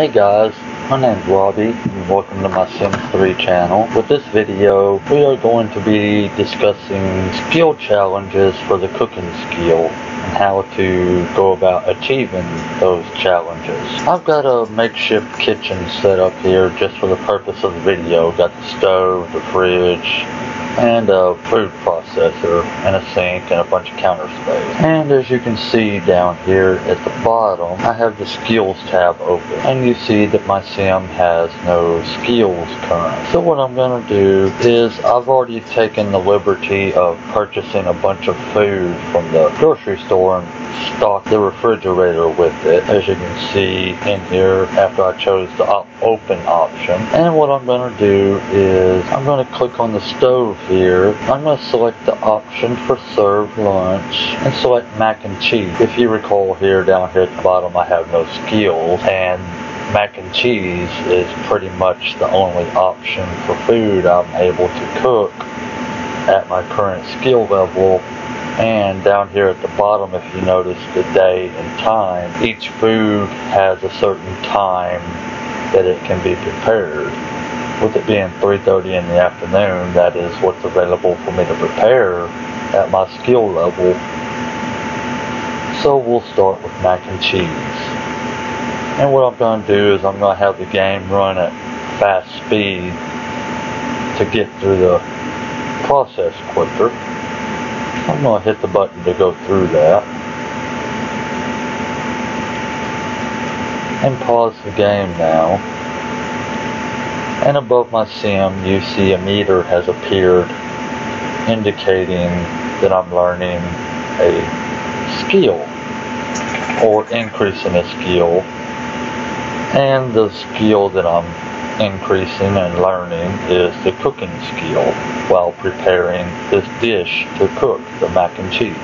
Hey guys, my name's Robbie and welcome to my Sims 3 channel. With this video, we are going to be discussing skill challenges for the cooking skill and how to go about achieving those challenges. I've got a makeshift kitchen set up here just for the purpose of the video. Got the stove, the fridge, and a food processor, and a sink, and a bunch of counter space. And as you can see down here at the bottom, I have the skills tab open. And you see that my sim has no skills current. So what I'm going to do is I've already taken the liberty of purchasing a bunch of food from the grocery store and stocked the refrigerator with it, as you can see in here after I chose the open option. And what I'm going to do is I'm going to click on the stove here. I'm going to select the option for serve lunch and select mac and cheese. If you recall here down here at the bottom I have no skills, and mac and cheese is pretty much the only option for food I'm able to cook at my current skill level. And down here at the bottom, if you notice the day and time, each food has a certain time that it can be prepared. With it being 3:30 in the afternoon, that is what's available for me to prepare at my skill level. So we'll start with mac and cheese. And what I'm going to do is I'm going to have the game run at fast speed to get through the process quicker. I'm going to hit the button to go through that. And pause the game now. And above my sim, you see a meter has appeared indicating that I'm learning a skill or increasing a skill. And the skill that I'm increasing and learning is the cooking skill while preparing this dish to cook, the mac and cheese.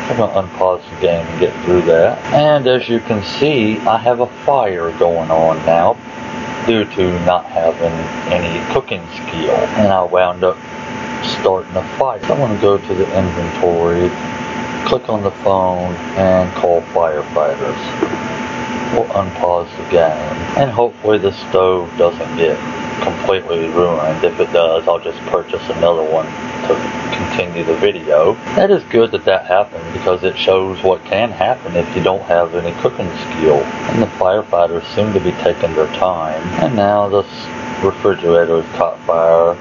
I'm going to unpause the game and get through that. And as you can see, I have a fire going on now due to not having any cooking skill. And I wound up starting a fire. So I'm going to go to the inventory, click on the phone, and call firefighters. We'll unpause the game, and hopefully the stove doesn't get completely ruined. If it does, I'll just purchase another one to continue the video. That is good that that happened, because it shows what can happen if you don't have any cooking skill. And the firefighters seem to be taking their time. And now the refrigerator has caught fire.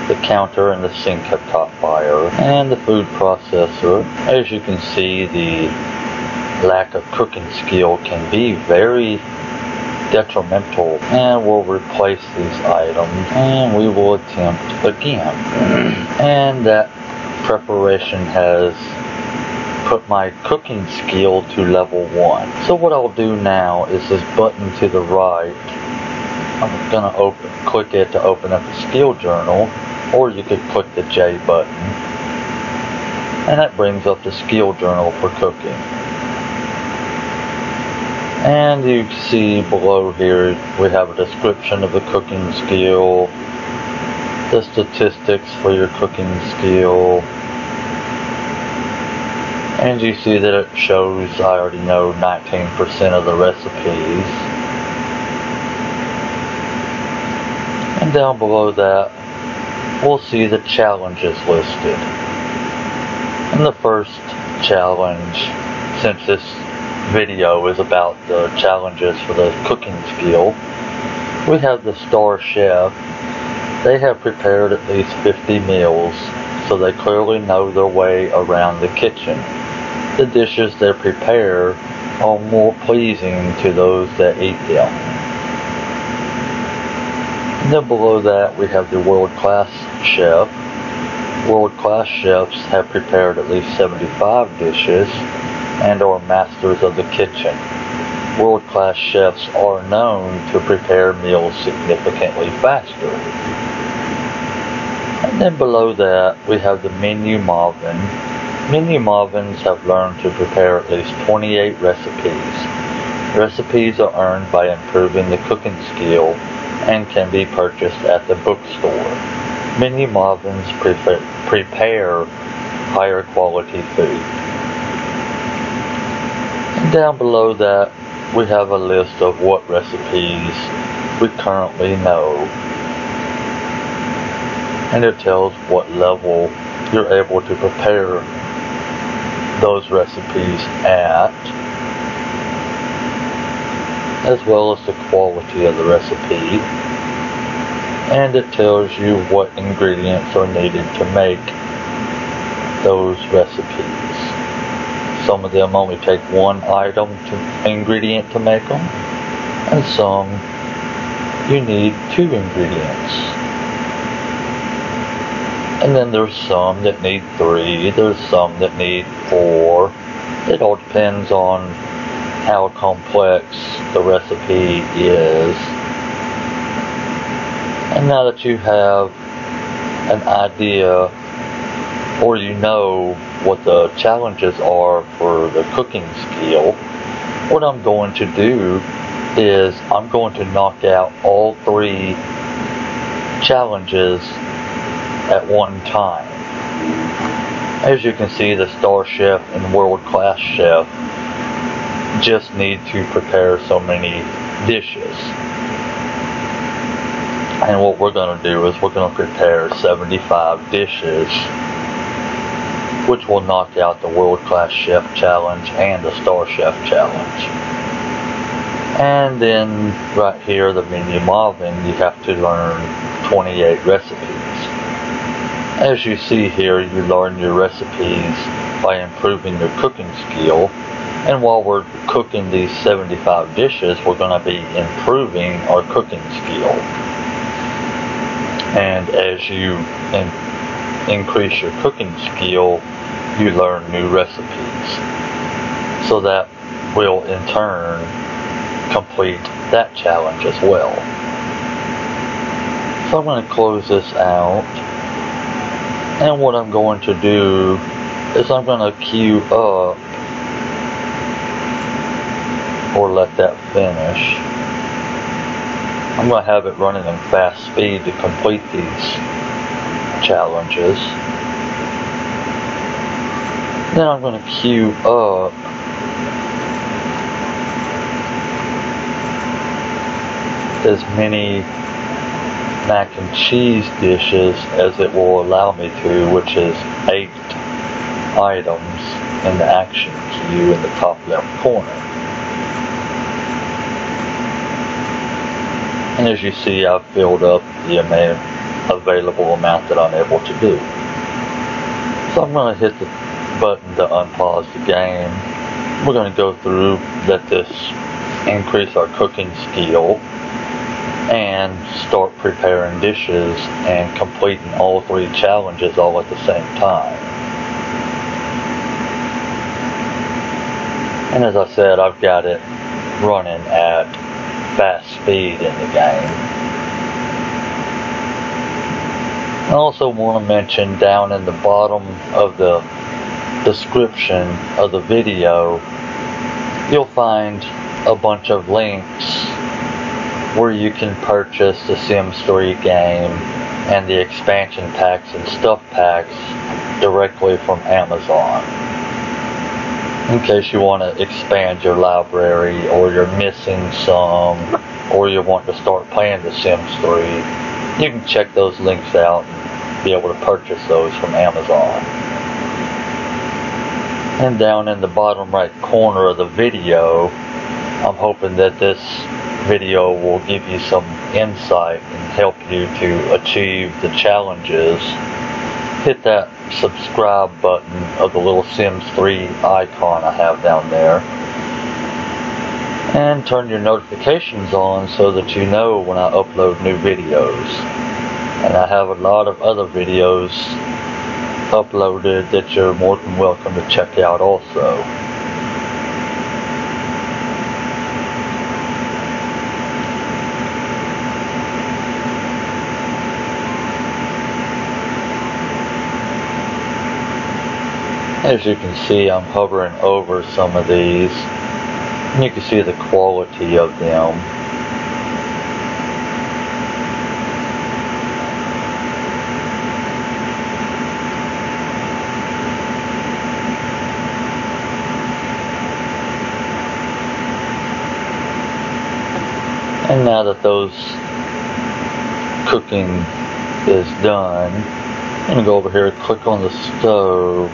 The counter and the sink have caught fire. And the food processor. As you can see, the lack of cooking skill can be very detrimental. And we'll replace these items and we will attempt again. And that preparation has put my cooking skill to level 1. So what I'll do now is this button to the right, I'm gonna click it to open up the skill journal, or you could click the J button and that brings up the skill journal for cooking. And you see below here we have a description of the cooking skill, the statistics for your cooking skill, and you see that it shows I already know 19% of the recipes. And down below that we'll see the challenges listed. And the first challenge, since this video is about the challenges for the cooking skill, we have the Star Chef. They have prepared at least 50 meals, so they clearly know their way around the kitchen. The dishes they prepare are more pleasing to those that eat them. And then below that we have the World Class Chef. World Class Chefs have prepared at least 75 dishes and are masters of the kitchen. World-class chefs are known to prepare meals significantly faster. And then below that we have the Menu Marvin. Menu Marvins have learned to prepare at least 28 recipes. Recipes are earned by improving the cooking skill and can be purchased at the bookstore. Menu Marvins prepare higher quality food. Down below that we have a list of what recipes we currently know, and it tells what level you're able to prepare those recipes at, as well as the quality of the recipe, and it tells you what ingredients are needed to make those recipes. Some of them only take one ingredient to make them, and some you need 2 ingredients. And then there's some that need 3, there's some that need 4. It all depends on how complex the recipe is. And now that you have an idea, or you know what the challenges are for the cooking skill, what I'm going to do is I'm going to knock out all 3 challenges at one time. As you can see, the Star Chef and World Class Chef just need to prepare so many dishes. And what we're going to do is we're going to prepare 75 dishes, which will knock out the World Class Chef Challenge and the Star Chef Challenge. And then right here, the Menu Marvin, you have to learn 28 recipes. As you see here, you learn your recipes by improving your cooking skill. And while we're cooking these 75 dishes, we're going to be improving our cooking skill. And as you increase your cooking skill, you learn new recipes. So that will in turn complete that challenge as well. So I'm going to close this out. And what I'm going to do is I'm going to queue up, or let that finish. I'm going to have it running in fast speed to complete these challenges. Then I'm going to queue up as many mac and cheese dishes as it will allow me to, which is 8 items in the action queue in the top left corner. And as you see, I've filled up the available amount that I'm able to do. So I'm going to hit the button to unpause the game. We're going to go through, let this increase our cooking skill, and start preparing dishes and completing all 3 challenges all at the same time. And as I said, I've got it running at fast speed in the game. I also want to mention down in the bottom of the description of the video, you'll find a bunch of links where you can purchase the Sims 3 game and the expansion packs and stuff packs directly from Amazon. In case you want to expand your library, or you're missing some, or you want to start playing the Sims 3, you can check those links out and be able to purchase those from Amazon. And down in the bottom right corner of the video, I'm hoping that this video will give you some insight and help you to achieve the challenges. Hit that subscribe button of the little Sims 3 icon I have down there, and turn your notifications on so that you know when I upload new videos. And I have a lot of other videos uploaded that you're more than welcome to check out also. As you can see, I'm hovering over some of these, and you can see the quality of them. And now that those cooking is done, I'm going to go over here, click on the stove,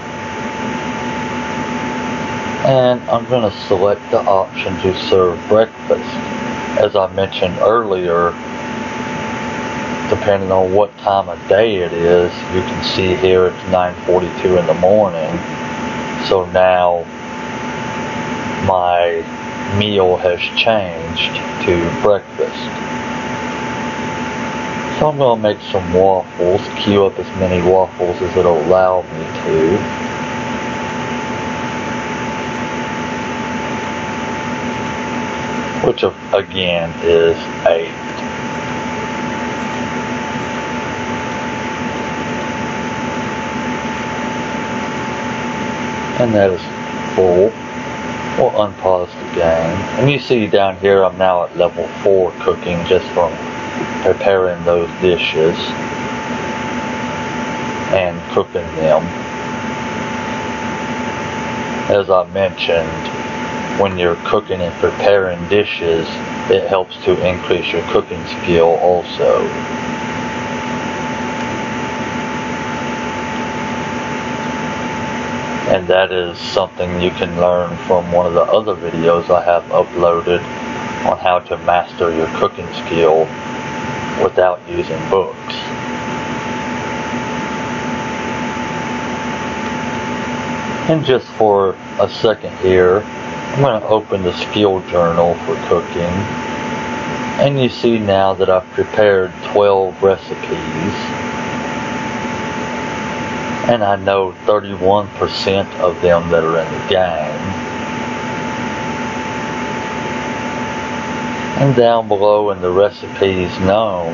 and I'm going to select the option to serve breakfast. As I mentioned earlier, depending on what time of day it is, you can see here it's 9:42 in the morning. So now my meal has changed to breakfast. So I'm going to make some waffles, queue up as many waffles as it'll allow me to. Which again is 8. And that is full. We'll unpause the game. And you see down here I'm now at level 4 cooking just from preparing those dishes and cooking them. As I mentioned, when you're cooking and preparing dishes, it helps to increase your cooking skill also. And that is something you can learn from one of the other videos I have uploaded on how to master your cooking skill without using books. And just for a second here, I'm going to open the skill journal for cooking. And you see now that I've prepared 12 recipes. And I know 31% of them that are in the game. And down below in the recipes known,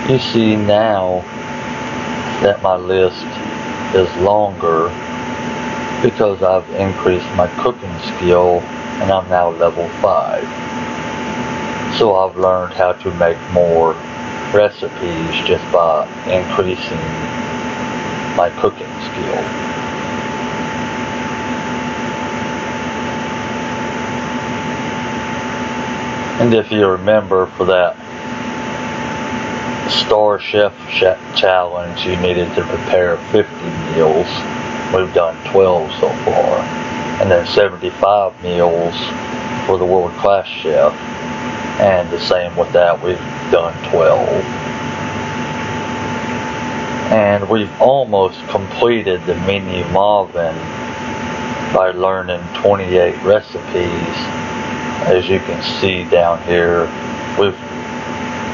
you see now that my list is longer because I've increased my cooking skill and I'm now level 5. So I've learned how to make more recipes just by increasing my cooking skill. And if you remember, for that Star Chef challenge, you needed to prepare 50 meals. We've done 12 so far. And then 75 meals for the World Class Chef. And the same with that, we've done 12. And we've almost completed the Menu Marvin by learning 28 recipes. As you can see down here, we've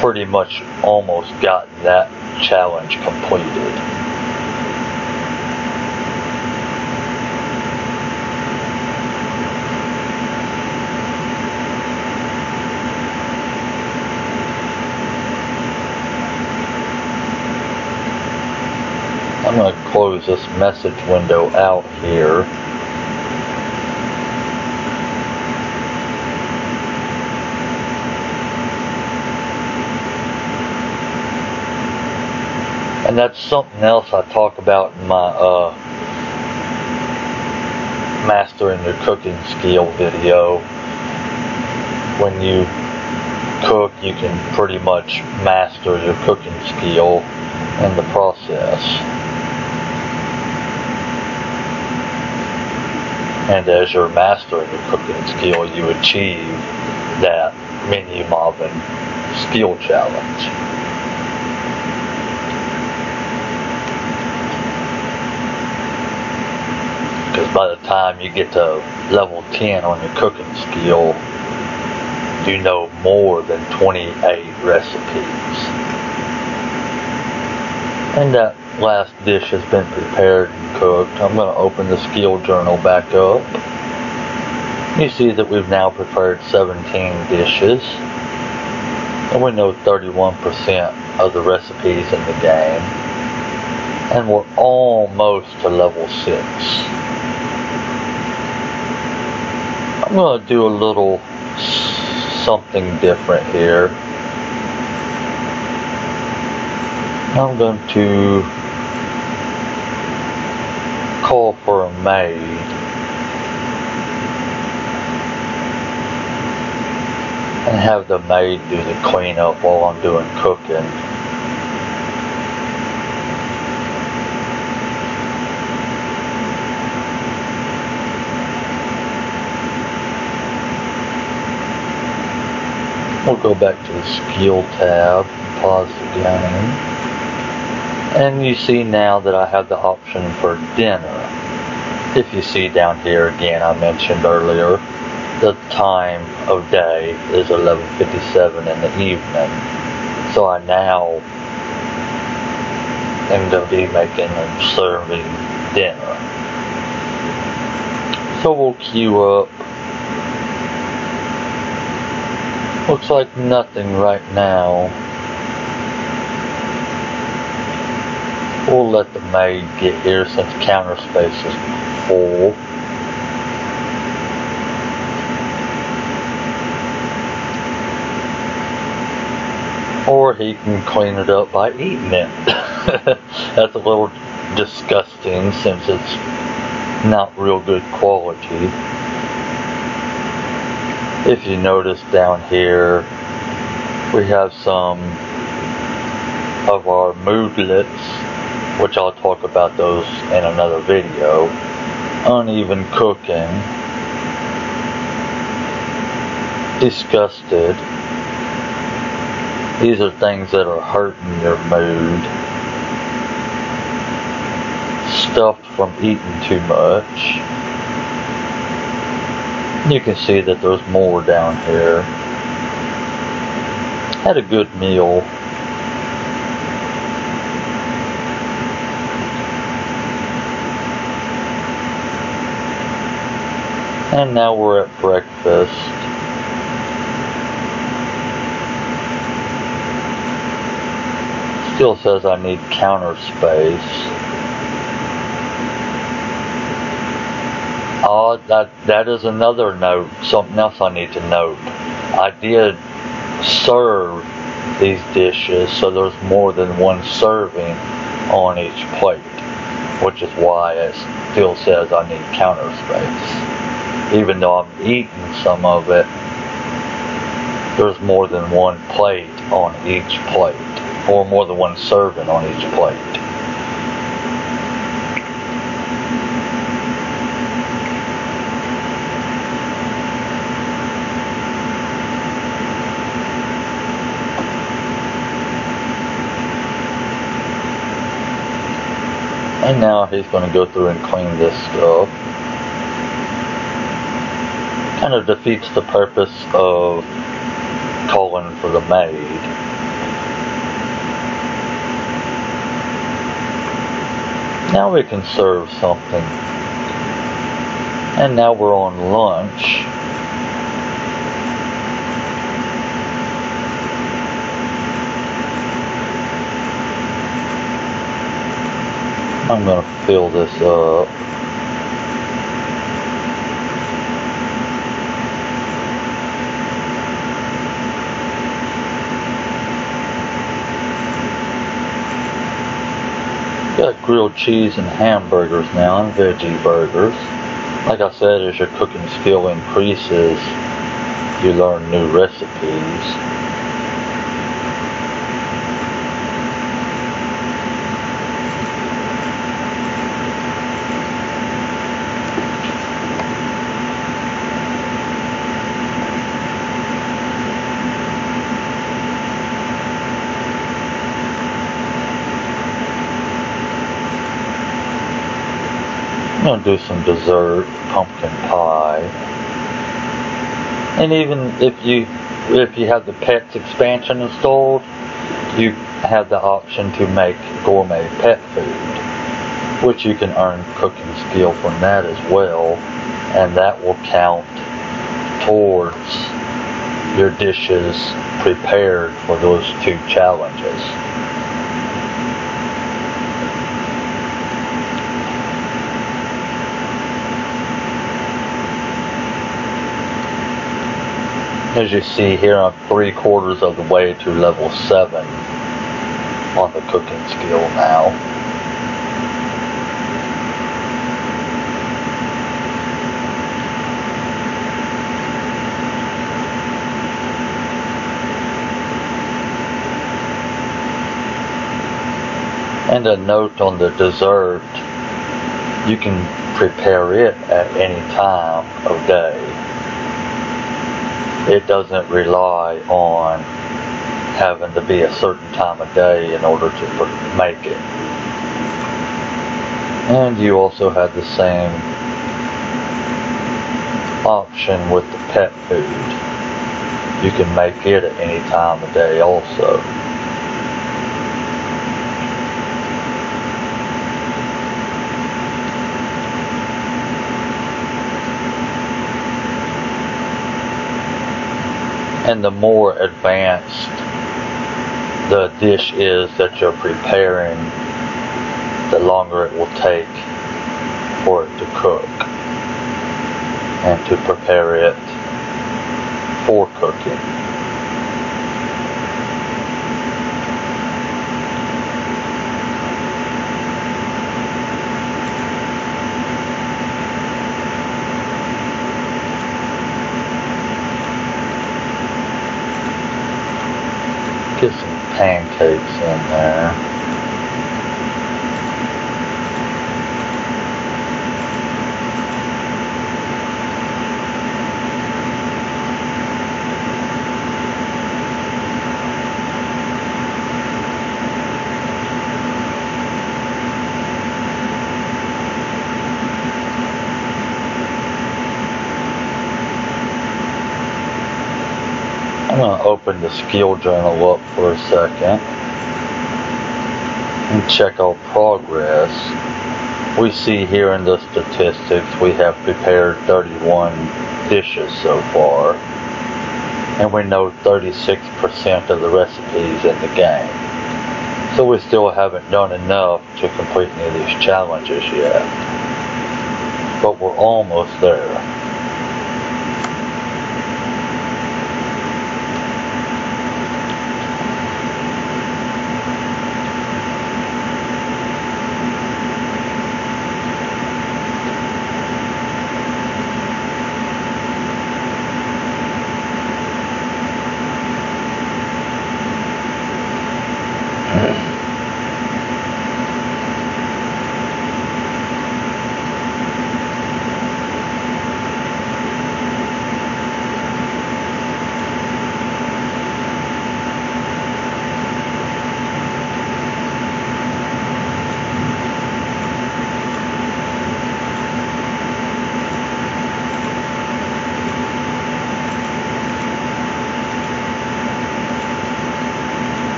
pretty much almost gotten that challenge completed. I'm going to close this message window out here. And that's something else I talk about in my mastering your cooking skill video. When you cook, you can pretty much master your cooking skill in the process. And as you're mastering your cooking skill, you achieve that Menu Marvin skill challenge. Because by the time you get to level 10 on your cooking skill, you know more than 28 recipes. And that last dish has been prepared and cooked. I'm going to open the skill journal back up. You see that we've now prepared 17 dishes. And we know 31% of the recipes in the game. And we're almost to level 6. I'm going to do a little something different here. I'm going to call for a maid. and have the maid do the cleanup while I'm doing cooking. We'll go back to the skill tab, pause the game, and you see now that I have the option for dinner. If you see down here again, I mentioned earlier, the time of day is 11:57 in the evening. So I now am going to be making and serving dinner. So we'll queue up. Looks like nothing right now. We'll let the maid get here since counter space is full. Or he can clean it up by eating it. That's a little disgusting since it's not real good quality. If you notice down here, we have some of our moodlets, which I'll talk about those in another video. Uneven cooking, disgusted. These are things that are hurting your mood. Stuffed from eating too much. You can see that there's more down here. Had a good meal. And now we're at breakfast. Still says I need counter space. Oh, that is another note, something else I need to note. I did serve these dishes, so there's more than one serving on each plate, which is why it still says I need counter space. Even though I'm eating some of it, there's more than one plate on each plate, or more than one serving on each plate. And now he's going to go through and clean this stuff. Kind of defeats the purpose of calling for the maid. Now we can serve something. And now we're on lunch. I'm going to fill this up. Got grilled cheese and hamburgers now, and veggie burgers. Like I said, as your cooking skill increases, you learn new recipes. I'm going to do some dessert, pumpkin pie. And even if you have the Pets expansion installed, you have the option to make gourmet pet food, which you can earn cooking skill from that as well, and that will count towards your dishes prepared for those 2 challenges. As you see here, I'm 3/4 of the way to level 7 on the cooking skill now. And a note on the dessert, you can prepare it at any time of day. It doesn't rely on having to be a certain time of day in order to make it. And you also have the same option with the pet food. You can make it at any time of day also. And the more advanced the dish is that you're preparing, the longer it will take for it to cook and to prepare it for cooking. Get some pancakes in there. I'm going to open the skill journal up for a second and check our progress. We see here in the statistics we have prepared 31 dishes so far, and we know 36% of the recipes in the game. So we still haven't done enough to complete any of these challenges yet, but we're almost there.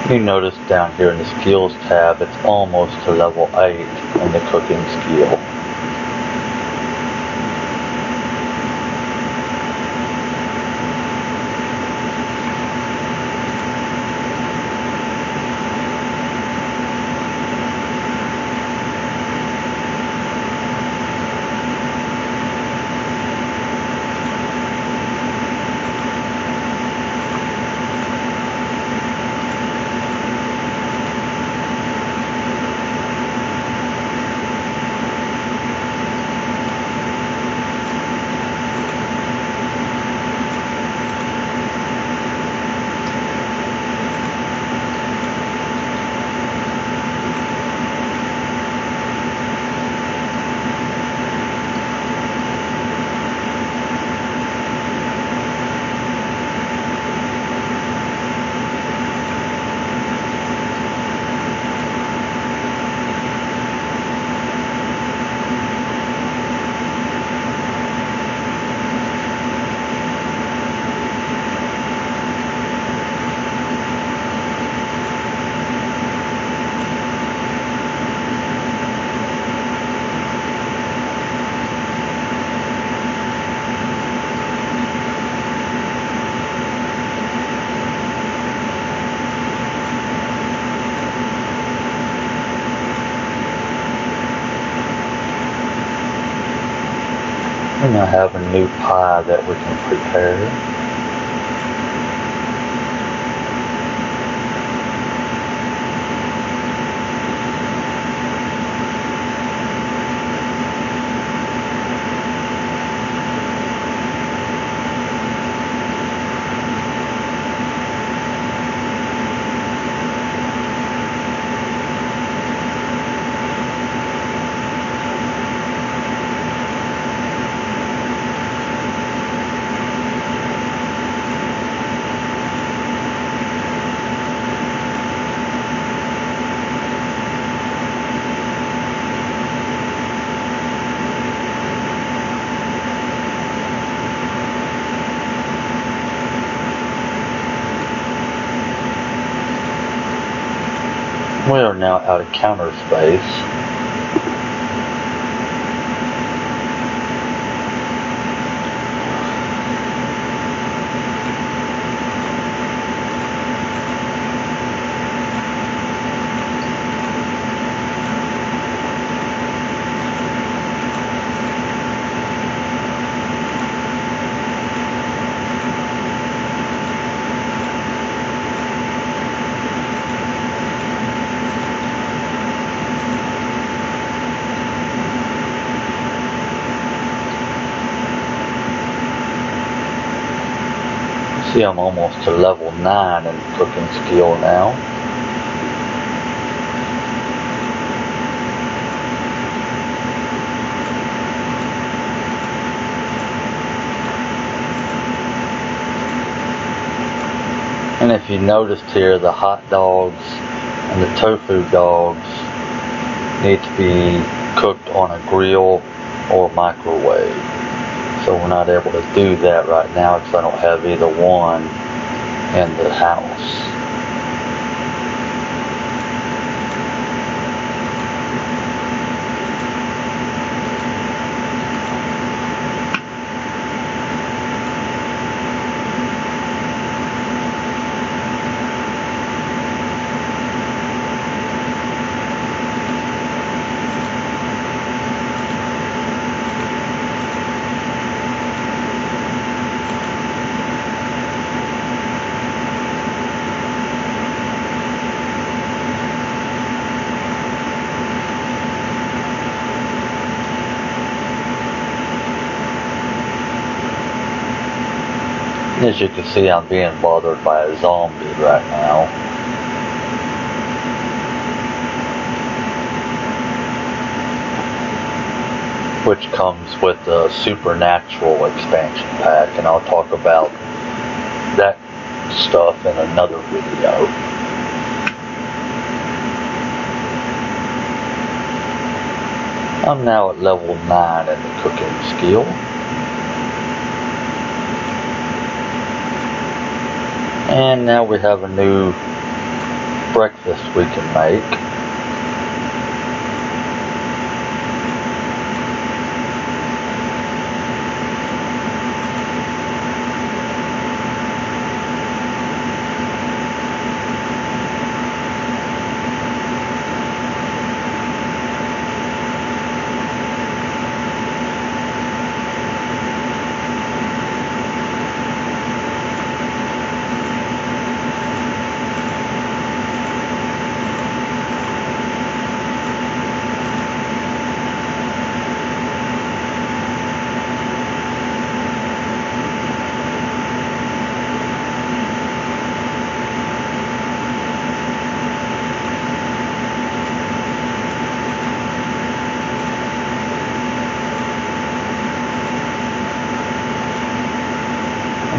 You notice down here in the skills tab, it's almost to level 8 in the cooking skill. And I have a new pie that we can prepare. We are now out of counter space. See, I'm almost to level 9 in cooking skill now. And if you noticed here, the hot dogs and the tofu dogs need to be cooked on a grill or microwave. So we're not able to do that right now because I don't have either one in the house. As you can see, I'm being bothered by a zombie right now. Which comes with the Supernatural expansion pack, and I'll talk about that stuff in another video. I'm now at level 9 in the cooking skill. And now we have a new breakfast we can make.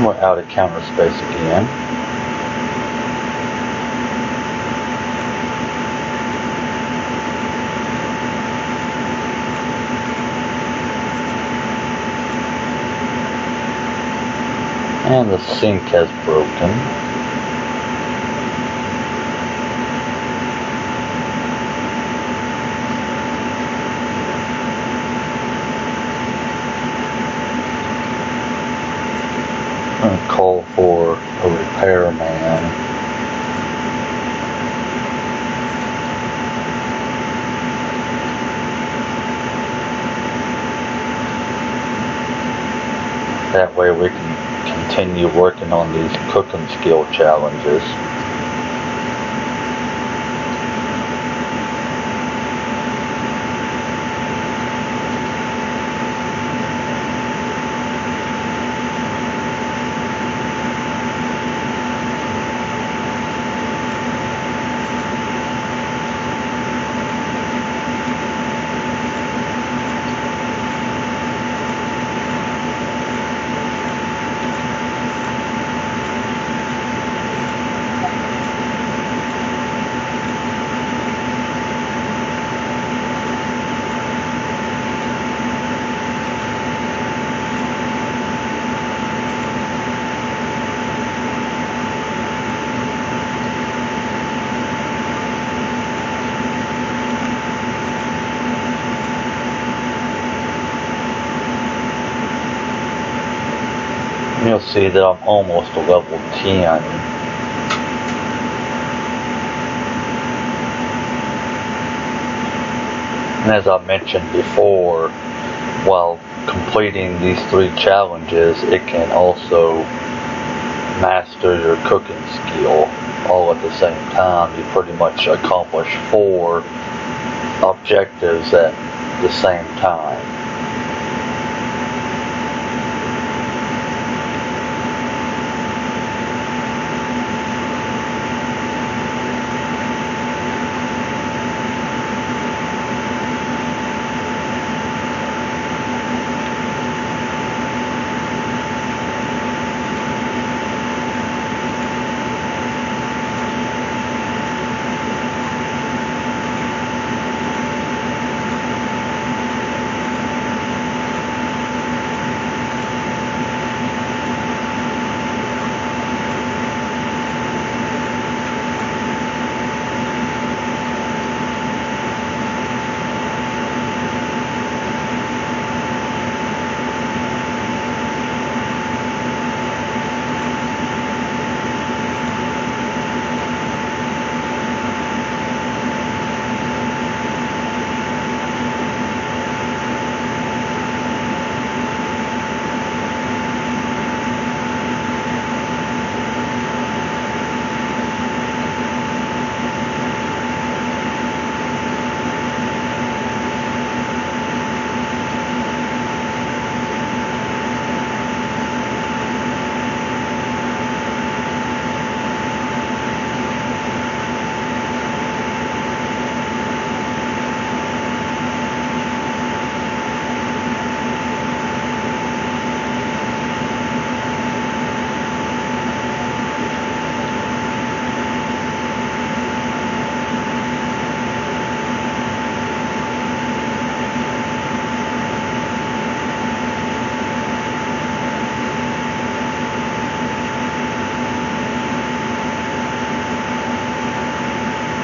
We're out of counter space again. And the sink has broken. Call for a repairman. That way we can continue working on these cooking skill challenges. you'll see that I'm almost a level 10. And as I mentioned before, while completing these 3 challenges, it can also master your cooking skill all at the same time. You pretty much accomplish 4 objectives at the same time.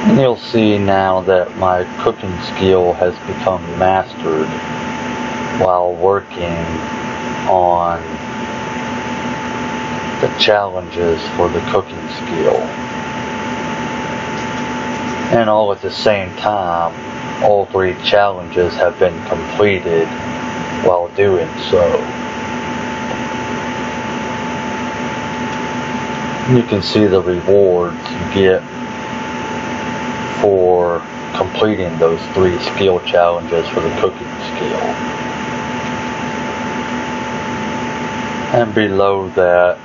And you'll see now that my cooking skill has become mastered while working on the challenges for the cooking skill. And all at the same time, all 3 challenges have been completed while doing so. You can see the rewards you get for completing those 3 skill challenges for the cooking skill. And below that,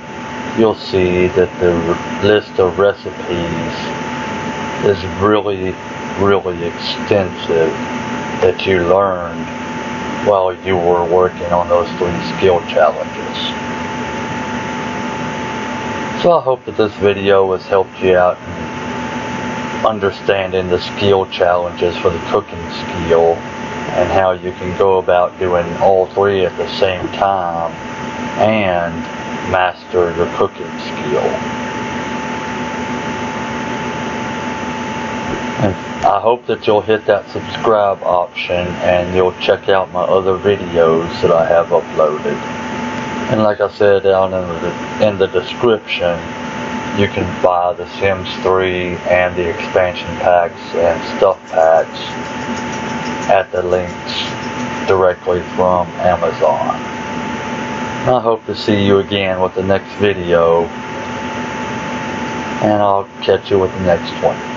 you'll see that the list of recipes is really extensive that you learned while you were working on those 3 skill challenges. So I hope that this video has helped you out in understanding the skill challenges for the cooking skill and how you can go about doing all 3 at the same time and master your cooking skill. And I hope that you'll hit that subscribe option and you'll check out my other videos that I have uploaded. And like I said down in the description, you can buy The Sims 3 and the expansion packs and stuff packs at the links directly from Amazon. I hope to see you again with the next video, and I'll catch you with the next one.